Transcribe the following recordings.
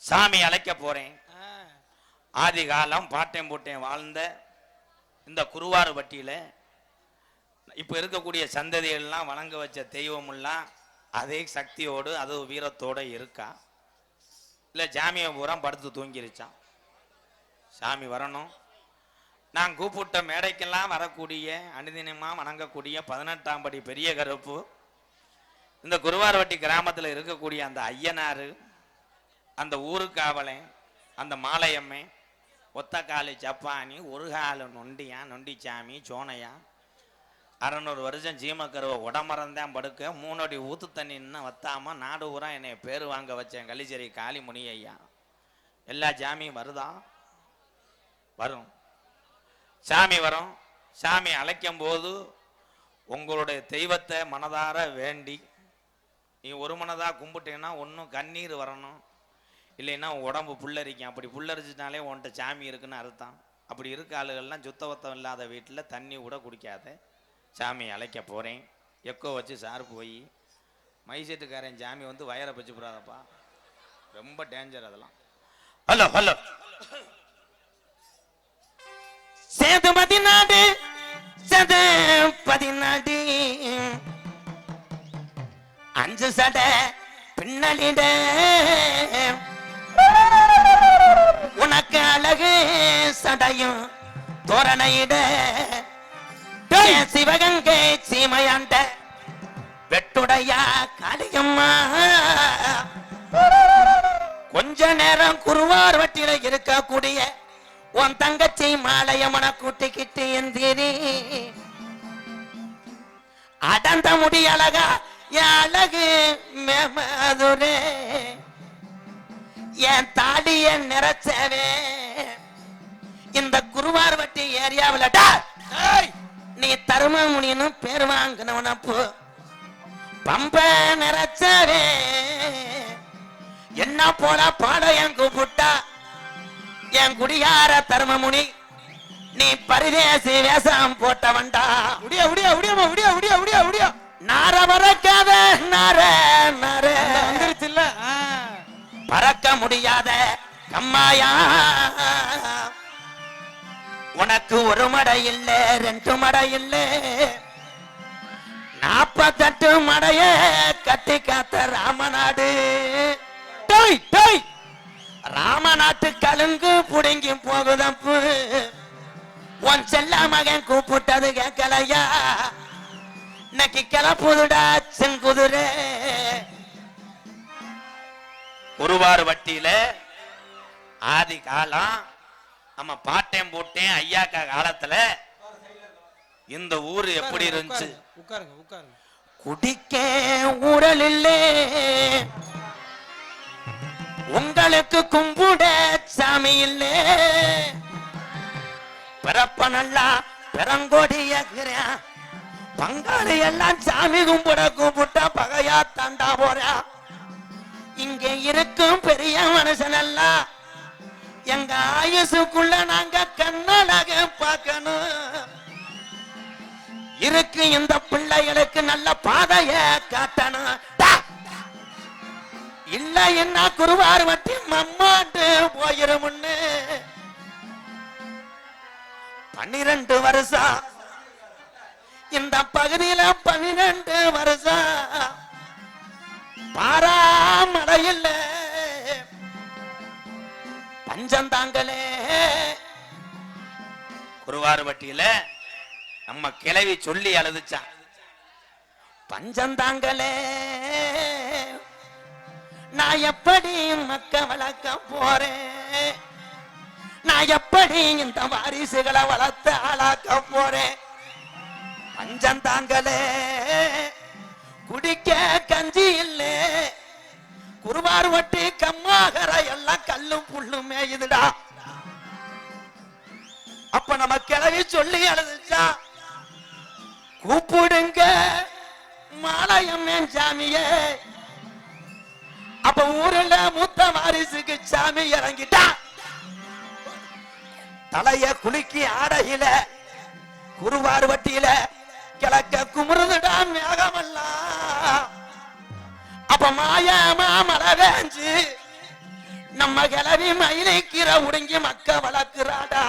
சாமி அழைக்க போறேன். ஆதி காலம் பாட்டேன் போட்டேன் வாழ்ந்த இந்த குருவாறுபட்டியில இப்ப இருக்கக்கூடிய சந்ததிகள்லாம் வணங்க வச்ச தெய்வமெல்லாம் அதே சக்தியோடு அது வீரத்தோட இருக்கா இல்ல ஜாமியை பூரா படுத்து தூங்கிருச்சான்? சாமி வரணும். நான் கூப்பிட்ட மேடைக்கெல்லாம் வரக்கூடிய அனுதினமா வணங்கக்கூடிய 18ஆம் படி பெரிய கருப்பு இந்த குருவாறுபட்டி கிராமத்தில் இருக்கக்கூடிய அந்த ஐயனாரு, அந்த ஊருக்காவலன், அந்த மாலையம்மை, ஒத்தக்காலி சப்பானி, ஒரு கால நொண்டியா, நொண்டிச்சாமி, சோனையா, 600 வருஷம் ஜீமக்கருவை உடமரந்தான் படுக்க 3 அடி ஊத்து தண்ணி இன்னும் வத்தாம நாடு ஊரா என்னை பேர் வாங்க வச்சேன் கலிச்சேரி காளிமுனி ஐயா. எல்லா ஜாமியும் வருதா? வரும். சாமி வரும். சாமி அழைக்கும் போது உங்களுடைய தெய்வத்தை மனதார வேண்டி நீ ஒரு மனதா கும்பிட்டேன்னா ஒன்றும் கண்ணீர் வரணும், இல்லைன்னா உடம்பு புல்லரிக்கும். அப்படி புல்லரிச்சினாலே உன்கிட்ட சாமி இருக்குன்னு அர்த்தம். அப்படி இருக்க ஆளுகள்லாம் சுத்தவத்தம் இல்லாத வீட்டில் தண்ணி கூட குடிக்காத. சாமி அழைக்க போகிறேன். எக்கோ வச்சு சார் போய் மைசெட்டுக்காரன் சாமி வந்து வயரை பச்சு போடாதப்பா, ரொம்ப டேஞ்சர் அதெல்லாம். ஹலோ ஹலோ சேதுபதி நாடு, சேதுபதி நாடு, 5 சட பின்னலிட உனக்கு அழகு சடையும் தோரணையிட சிவகங்கை சீமையாண்ட வெட்டுடையா காளியம்மா கொஞ்ச நேரம் குருவாறுபட்டியில இருக்கக்கூடிய உன் தங்கச்சி மாலையம்மன கூட்டிக்கிட்டு எந்திரி அடந்த முடி அழகா அழகு மேமதுரே என் தாடிய நிறைச்சவே இந்த குருவாறுபட்டி ஏரியாவில் நீ தருமமுனின்னு பேர் வாங்கினவனப்போ பம்ப நிறைச்சவே என்ன போல பாடையன் கூப்பிட்டா என் குடியார தருமமுனி நீ பரிதேசி வேஷம் போட்டவன்டா. உடியா உடியா உடியாமா உடியா உடியா உடியா உடியா நார பறக்காத நார நார வந்துருச்சுல்ல பறக்க முடியாத கம்மாயா உனக்கு ஒரு மடை இல்ல 2 மடை இல்ல 48 மடைய கட்டி காத்த ராமநாடு. ராமநாட்டு கலுங்கு புடுங்கி போகுதப்பு உன் செல்ல மகன் கூப்பிட்டது கேட்கலையா? இன்னைக்கு கிளப்புதுடா செங்குதிரை. குருவாறுபட்டியில ஆதி காலம் நம்ம பாட்டேன் போட்டேன் ஐயாக்கா காலத்துல இந்த ஊரு எப்படி இருந்துச்சு? குடிக்க ஊரல் இல்லே, உங்களுக்கு கும்பிட சாமி இல்லே, பிறப்ப நல்லா பெரங்கோடியாக்குறேன் பங்காளி எல்லாம் சாமி கும்பிட கூப்பிட்டா பகையா தாண்டா போறா. இங்க இருக்கும் பெரிய மனுஷன் எல்லாம் எங்க ஆயுசுக்குள்ள நாங்க கண்ணழக பார்க்கணும். இருக்கு இந்த பிள்ளைகளுக்கு நல்ல பாதைய காட்டணும். இல்ல என்ன குருவாறுபட்டி மம்மாண்டு போயிருமுன்னு 12 வருஷம் இந்த பகுதியில 12 வருஷம் பாராமடையில் பஞ்சந்தாங்களே. குருவாறுபட்டியில நம்ம கிளவி சொல்லி அழுதுச்சான், பஞ்சந்தாங்களே நான் எப்படி மக்க வளர்க்க போறேன், நான் எப்படி இந்த வாரிசுகளை வளர்த்து ஆளாக்க போறேன். பஞ்சந்தாங்களே குடிக்க கஞ்சி இல்லை, குருவாறுபட்டி கம்மாகர எல்லாம் கல்லும் புல்லும் மேயுதுடா. அப்ப நம்ம கிளவி சொல்லி அழுதுச்சா, கூப்பிடுங்க மாலையம்மன் சாமியே. அப்ப ஊருல மூத்த வாரிசுக்கு சாமி இறங்கிட்டா, தலைய குலுக்கி ஆடையில குருவாறுபட்டியில கிழக்க குமுறுதுடா மேகமெல்லாம். அப்ப மாயமா மழை வேஞ்சு நம்ம கிளவி மயிலைக்கிற உடங்கி மக்க வளர்க்கிறாடா.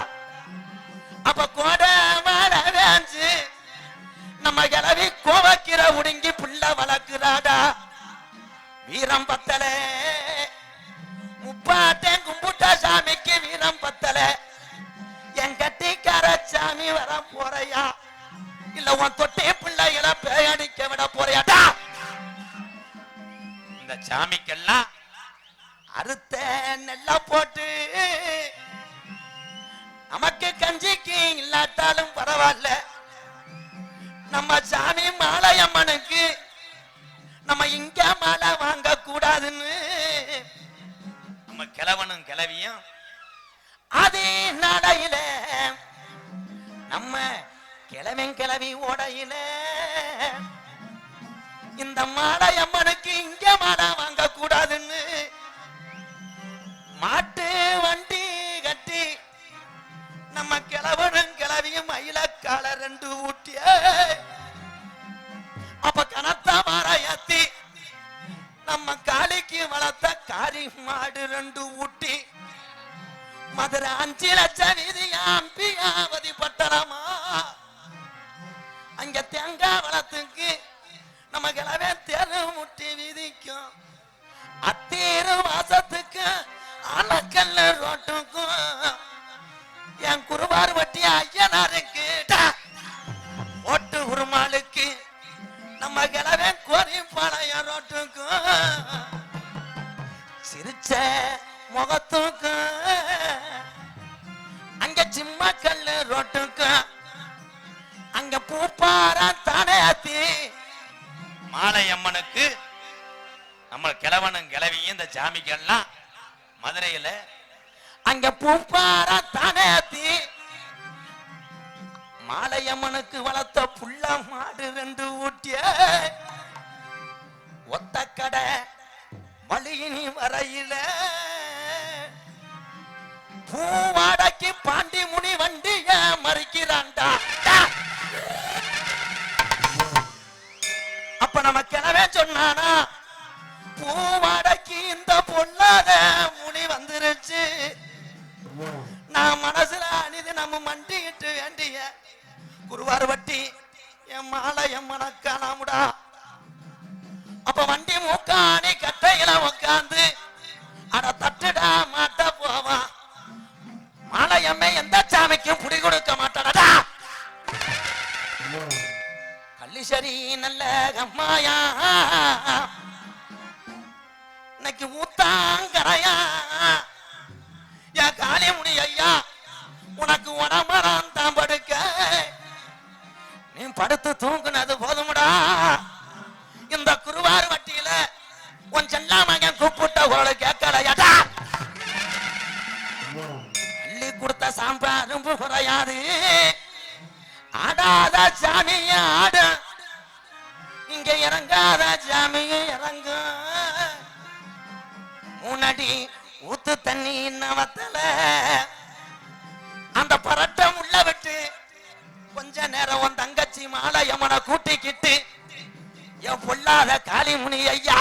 அப்ப கோட வேஞ்சு நம்ம கிளவி கோவக்கிற உடங்கி புள்ள வளர்க்கிறாடா. வீரம் பத்தல முப்பாட்டேன் கும்பிட்ட சாமிக்கு வீரம் பத்தல. என் கட்டிக்கார சாமி வர போறையா இல்ல உன் தொட்டே பிள்ளைகளை பேயடிக்க விட போறியாடா. இந்த சாமிக்கெல்லாம் அறுத்த நெல்லா போட்டு நமக்கு கஞ்சிக்கு இல்லாட்டாலும் பரவாயில்ல. நம்ம சாமி மாலையம்மனுக்கு நம்ம இங்க மாலை வாங்க கூடாதுன்னு நம்ம கிழவனும் கிளவியும் அதே நடையில நம்ம கிழவன் கிளவி ஓடையில இந்த மாலையம்மனுக்கு இங்க மாலை வாங்க கூடாதுன்னு மாட்டு வண்டி கட்டி நம்ம கிழவனும் கிளவியும் மயிலக்கால 2 ஊட்டிய அப்ப கனத்தா மாறாயத்தி நம்ம காளிக்கு வளர்த்த காரி மாடு 2 ஊட்டி மதுரை 5 லட்சம் வீதியா அம்பியாவதி பட்டணமா அங்க தேங்காய் வளத்துக்கு நம்ம கிளவே தெரு முட்டி வீதிக்கும் அத்தீரு வாசத்துக்கு அணக்கல்ல ரோட்டுக்கும் என் குருவார் வட்டி ஐயனாருக்கு ஓட்டு உருமாளுக்கு நம்ம கிளவே கோரி பாளைய ரோட்டுக்கும் சிரிச்ச முகத்துக்கும் அங்க சிம்மக்கல்லு ரோட்டுக்கும் அங்க பூப்பார தானேத்தி மாலையம்மனுக்கு நம்ம கிழவனும் கிளவியும் இந்த சாமிக்கெல்லாம் மதுரையில அங்க பூப்பார தானேத்தி மாலையம்மனுக்கு வளர்த்த புள்ள மாடு 2 ஊட்டிய ஒத்த கடை மளிகினி வரையில பூவாடைக்கு பாண்டி முனி வண்டிய மறிக்கிறான்டா. அப்ப நம்ம கிணவே சொன்னானா பூவாடைக்கு இந்த பொல்லாத முனி வந்துருச்சு. நான் மனசுல அணிது நம்ம மண்டிக்கிட்டு வேண்டிய குருவார் வட்டி என் மாலையம்மன காணாமுடா. அப்ப வண்டி மூக்காணி கட்டையில உட்காந்து அட தட்டுடா மாட்ட போவான். மாலையம்மை எந்த சாமிக்கும் புடி கொடுக்க மாட்டாடா. கள்ளிசரி நல்ல கம்மாயா இன்னைக்கு ஊத்தாங்கரையா என் காளிமுனி ஐயா உனக்கு உடம்பரம் தான் படுக்க நீ படுத்து தூங்குனது போதுமுடா. இந்த குருவார் வட்டியில உன் செல்லா மகன் கூப்பிட்ட ஒரு கேட்கலையாடா. அள்ளி கொடுத்த சாம்பாரும்பு குறையாது ஆடாத சாமிய ஆடு இங்க இறங்காத சாமிய இறங்கும். முன்னாடி ஊத்து தண்ணி நவத்தல அந்த பரட்டம் உள்ள விட்டு கொஞ்ச நேரம் உன் தங்கச்சி மாலையம்மனை கூட்டிக்கிட்டு என் பொல்லாத காளிமுனி ஐயா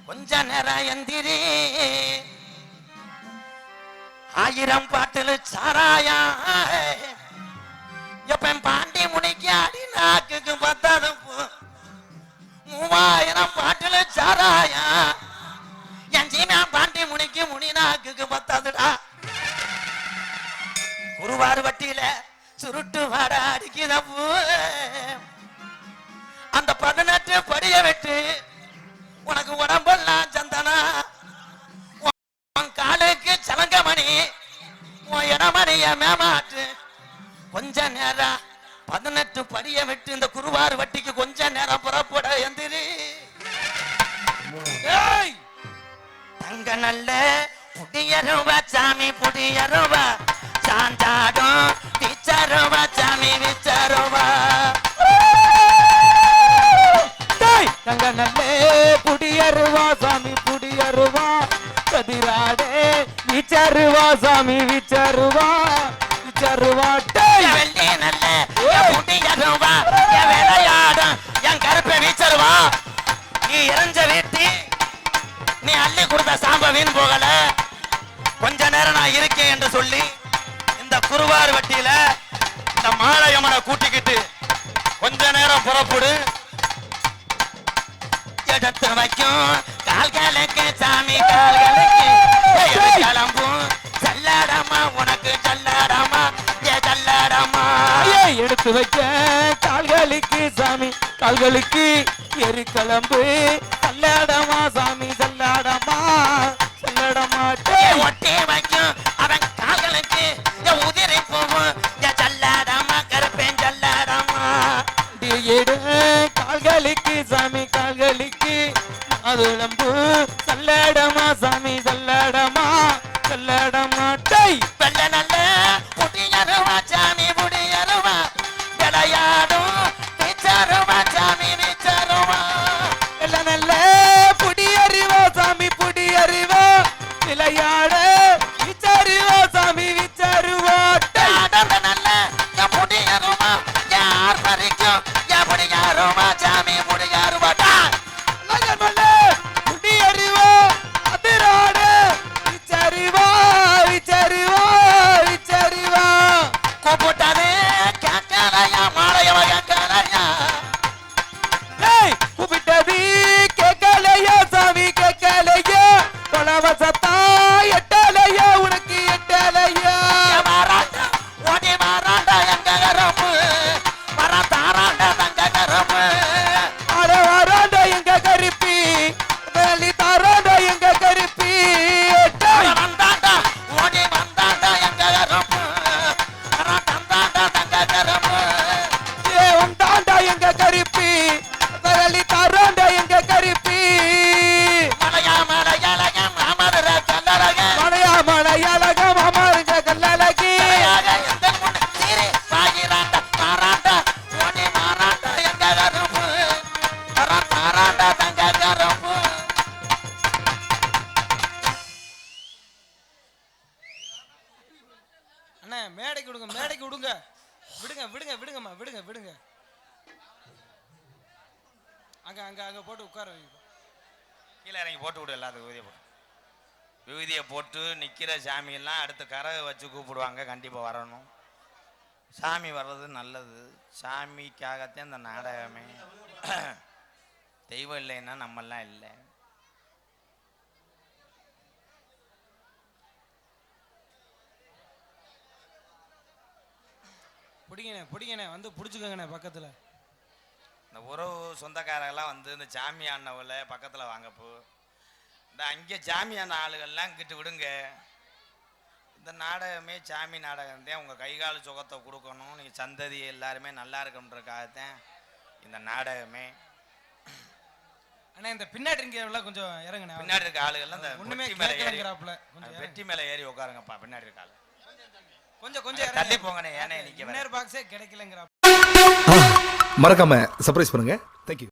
கொஞ்ச நேரம் எந்திரி 1000 பாட்டில் சாராயா எப்ப பாண்டி முனிக்கு அடி நாக்குக்கு 3000 பாட்டில் சாராயா என் சீனா பாண்டி முனிக்கு முனி நாக்குக்கு 10டா. குருவார் வட்டியில சுருட்டு வாட அடிக்குதப்பு அந்த 18 படிய விட்டு உனக்கு உடம்பெல்லாம் சந்தனா உன் காலுக்கு சலங்கமணி உன் இடமணிய மேமாட்டு கொஞ்ச நேரம் 18 படிய விட்டு இந்த குருவார் வட்டிக்கு கொஞ்ச நேரம் புறப்பட எந்திரி. தங்க நல்ல புடியருவா சாமி புடியருவா சாந்தாடும் விச்சருவா சாமி விச்சருவா. தங்க நல்லே புடியருவா சாமி புடியருவா கதிராடே விச்சருவா சாமி விச்சருவா விச்சருவா. வெள்ளி நல்ல புடியருவா விளையாடும் என் கருப்பை வீச்சருவா. நீ இறஞ்ச வீட்டி நீ அள்ளி கொடுத்த சாம்ப வீண் போகல. கொஞ்ச நேரம் நான் இருக்கேன் என்று சொல்லி இந்த குருவார் வட்டியில இந்த மாலையம்மனை கூட்டிக்கிட்டு கொஞ்ச நேரம் புறப்படு. எடுத்து வைக்கும் கால்களுக்கு சாமி கால்களுக்கு கிளம்பும் சல்லாடமா உனக்கு சல்லாடமா ஏ சல்லாடமா. எடுத்து வைக்க கால்களுக்கு சாமி கால்களுக்கு எரி கிளம்பு சல்லாடமா சாமி சல்லாடமா சல்லாடமா. ஒட்டி வைக்கும் அவன் கால்களுக்கு உதிரி போகும் சல்லாடமா கருப்பேன் சல்லாடமா. எடு கால்களுக்கு சாமி கால்களுக்கு அதுளம்பு சல்லாடமா சாமி சல்லாடமா சல்லாடமா. வெள்ள நல்ல புடியருவா சாமி புடியருவா விளையாடும் விச்சருவா சாமி விச்சருவா. வெள்ள நல்ல புடி அறிவா சாமி புடி அறிவா விளையாட விச்சருவா சாமி விச்சருவா. நல்ல புடியருவா யார் பறிக்கும் புடியாருவா சாமி புடியாருவாட்டா. புடி அறிவா அதிராட விச்சருவா விச்சருவா விச்சருவா. கூப்பிட்டானே கேட்கலையா மாலையவ கேட்கலையா. கூப்பிட்டது கேட்கலையா சாமி கேட்கலையா கொலவசத்தா எட்டலையா உனக்கு எட்டலையா. மாறாண்டா ஓடி மாறாண்டா எங்க கரம்பு வர தாராண்டா தங்க கரம்பு. வாராண்டா எங்க கருப்பி வேலி தாராண்டா எங்க கருப்பி. வந்தாண்டா ஓடி வந்தாண்டா எங்க கரம்பு வர தந்தாண்டா தங்க கரம்பு. வந்தாண்டா எங்க கருப்பி வேலி தாராண்டா எங்க கருப்பி. மலையா மலையழக மாமர கல்லழக மலையா மலையழக மாமருங்க கல்லழகி. எந்த முன்ன சீரி வாயிராண்டா மாறாண்டா ஓடி மாறாண்டா எங்க கரம்பு வர தாராண்டா தங்க கரம்பு. அண்ணா மேடைக்கு விடுங்க மேடைக்கு விடுங்க விடுங்க விடுங்க விடுங்கம்மா விடுங்க விடுங்க. அங்க அங்க அங்க போட்டு உட்கார வைங்க. கீழே இறங்கி போட்டு விடு எல்லாத்துக்கும் விபூதியை போட்டு. விபூதியை போட்டு நிற்கிற சாமியெல்லாம் அடுத்து கரகை வச்சு கூப்பிடுவாங்க. கண்டிப்பாக வரணும். சாமி வர்றது நல்லது. சாமிக்காகத்தான் இந்த நாடகமே. தெய்வம் இல்லைன்னா நம்மெல்லாம் இல்லை. பிடிங்கண்ணே பிடிங்கண்ணே வந்து பிடிச்சிக்கோங்கண்ணே பக்கத்துல. இந்த உறவு சொந்தக்காரெல்லாம் வந்து இந்த சாமி ஆனவளை பக்கத்தில் வாங்கப்போ இந்த அங்கே சாமி ஆன ஆளுகள்லாம் கிட்ட விடுங்க. இந்த நாடகமே சாமி நாடகம் தான். உங்கள் கைகால் சுகத்தை கொடுக்கணும். நீங்கள் சந்ததி எல்லாருமே நல்லா இருக்கணுன்றக்காகத்தான் இந்த நாடகமே. அண்ணா இந்த பின்னாடி இருக்கவங்களாம் கொஞ்சம் இறங்குண்ணே. பின்னாடி இருக்க ஆளுகள்லாம் இந்த ஒண்ணுமே வெட்டி மேலே ஏறி கேட்கலங்கிறாப்புல கொஞ்சம் வெட்டி மேலே ஏறி உட்காருங்கப்பா. பின்னாடி இருக்க ஆளு கொஞ்சம் கொஞ்சம் தள்ளி போங்கண்ணே. ஏனே நிற்க இன்னர் பாக்ஸே கிடைக்கலங்கிறாப்புல. மறக்காம சர்ப்ரைஸ் பண்ணுங்க. தேங்க்யூ.